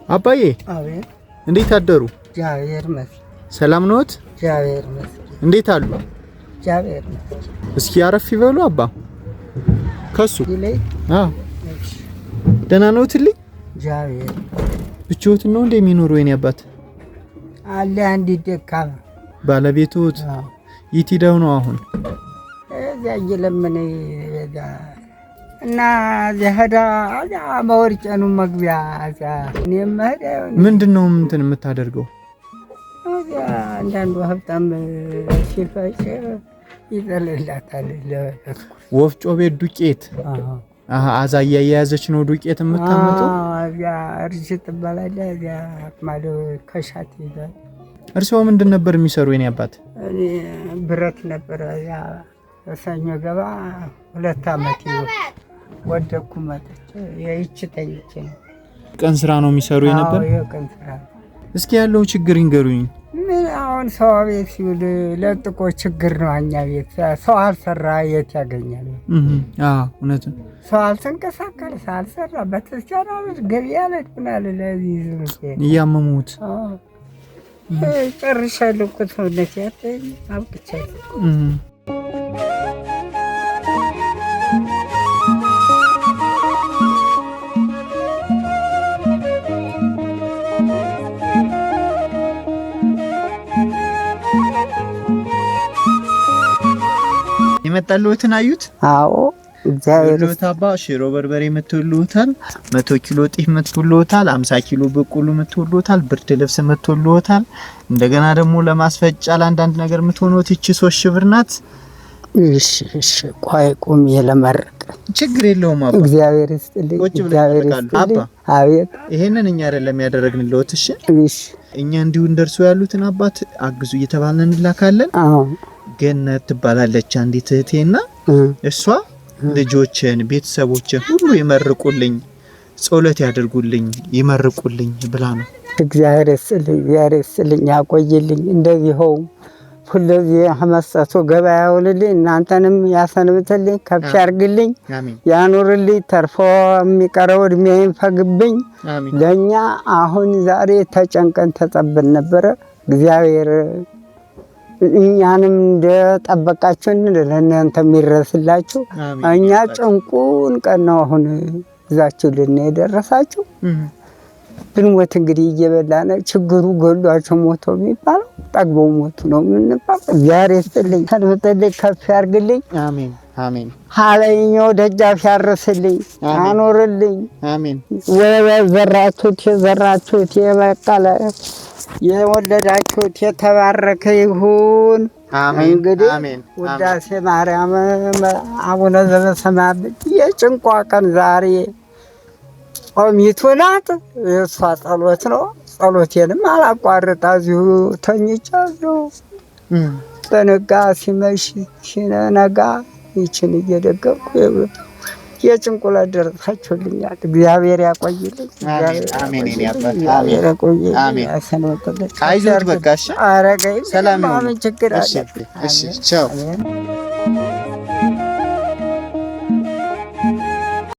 አባዬ አቤት። እንዴት አደሩ? እግዚአብሔር ይመስገን። ሰላም ነዎት? እግዚአብሔር ይመስገን። እንዴት አሉ? እግዚአብሔር ይመስገን። እስኪ አረፍ ይበሉ አባ። ከሱ ይለይ። ደህና ነዎትልኝ? እግዚአብሔር ብቻዎትን ነው እንደሚኖሩ የኔ አባት? አለ አንድ ደካማ ባለቤቶት የት ሄደው ነው አሁን? እዚያ እየለመነ በዛ እና ዘህዳ ማወርጨኑ መግቢያ እዚያ እኔም መሄድ ምንድነው እንትን የምታደርገው? እዚያ አንዳንዱ ሀብታም ሲፈጭ ይጠልላታል። ወፍጮ ቤት ዱቄት አዛ እያያዘች ነው ዱቄት የምታመጣው? እዚያ እርጅ ትባላለች። እዚያ ማዶ ከሻት ይዛል። እርስዎ ምንድን ነበር የሚሰሩ የኔ አባት? እኔ ብረት ነበር። እዚያ ሰኞ ገባ 2 አመት ወደኩ መጥቼ ይህች ተኝቼ ነው። ቀን ስራ ነው የሚሰሩ የነበር? አዎ ቀን ስራ። እስኪ ያለው ችግር ይንገሩኝ። ምን አሁን ሰው ቤት ሲውል ለጥቆ ችግር ነው። እኛ ቤት ሰው አልሰራ የት ያገኛል? እውነት ነው። ሰው አልተንቀሳቀለ ሰው አልሰራ በተቻለ ገበያ ላይ ምናለ ለዚህ ዝም እያመሙት ጨርሻለሁ እኮ ሰውነት ያለኝ አብቅቻለሁ። የመጣልዎትን አዩት? አዎ እግዚአብሔር ታባ ሽሮ በርበሬ መጥቶልዎታል። 100 ኪሎ ጤፍ መጥቶልዎታል። 50 ኪሎ በቆሎ መጥቶልዎታል። ብርድ ልብስ መጥቶልዎታል። እንደገና ደግሞ ለማስፈጫ ለአንዳንድ ነገር የምትሆነው እቺ 3 ሺህ ብር ናት። እሺ ቆይ ቁም የለመረቀ ችግር የለውም አባ። እግዚአብሔር ይስጥልኝ። እግዚአብሔር ይስጥልኝ አባ። አቤት። ይሄንን እኛ አይደለም ያደረግንልዎት። እሺ እኛ እንዲሁ እንደርሱ ያሉትን አባት አግዙ እየተባልን እንላካለን። ገነት ትባላለች አንዲት እህቴና እሷ ልጆችን ቤተሰቦችን ሁሉ ይመርቁልኝ፣ ጸሎት ያደርጉልኝ፣ ይመርቁልኝ ብላ ነው። እግዚአብሔር ይስጥልኝ ያቆይልኝ። እንደዚህው ሁለዚህ አመሰቶ ገበያ ያውልልኝ፣ እናንተንም ያሰንብትልኝ፣ ከፍ ያርግልኝ፣ ያኑርልኝ፣ ተርፎ የሚቀረው እድሜ ይፈግብኝ። ለኛ አሁን ዛሬ ተጨንቀን ተጠበን ነበረ። እግዚአብሔር እኛንም እንደጠበቃችሁን ለእናንተ የሚረስላችሁ። እኛ ጭንቁን ቀን ነው አሁን እዛችሁልን የደረሳችሁ። ብንሞት እንግዲህ እየበላን ችግሩ ገሏቸው ሞቶ የሚባለው ጠግበው ሞቱ ነው የምንባለው። እግዚአብሔር ይስጥልኝ፣ ሰንብትልኝ፣ ከፍ ያርግልኝ። አሜን አሜን። ሀለኛው ደጃፍ ያርስልኝ፣ አኖርልኝ። አሜን። የዘራችሁት የበቀለ የወለዳችሁት የተባረከ ይሁን። አሜን። እንግዲህ አሜን። ውዳሴ ማርያም አቡነ ዘበሰማያት የጭንቋ ቀን ዛሬ ጾሚቱ ናት። የእሷ ጸሎት ነው። ጸሎቴንም አላቋርጣ እዚሁ ተኝቻለሁ። በነጋ ሲመሽ ሲነጋ ይችን እየደገምኩ የጭንቁላ ደረሳችሁልኛል። እግዚአብሔር ያቆይልኝ። አሜን። እኔ አባት እግዚአብሔር ያቆይልኝ። አይዞት በቃ እሺ። አረጋይ ሰላም ነው። ችግር አለ። እሺ ቻው።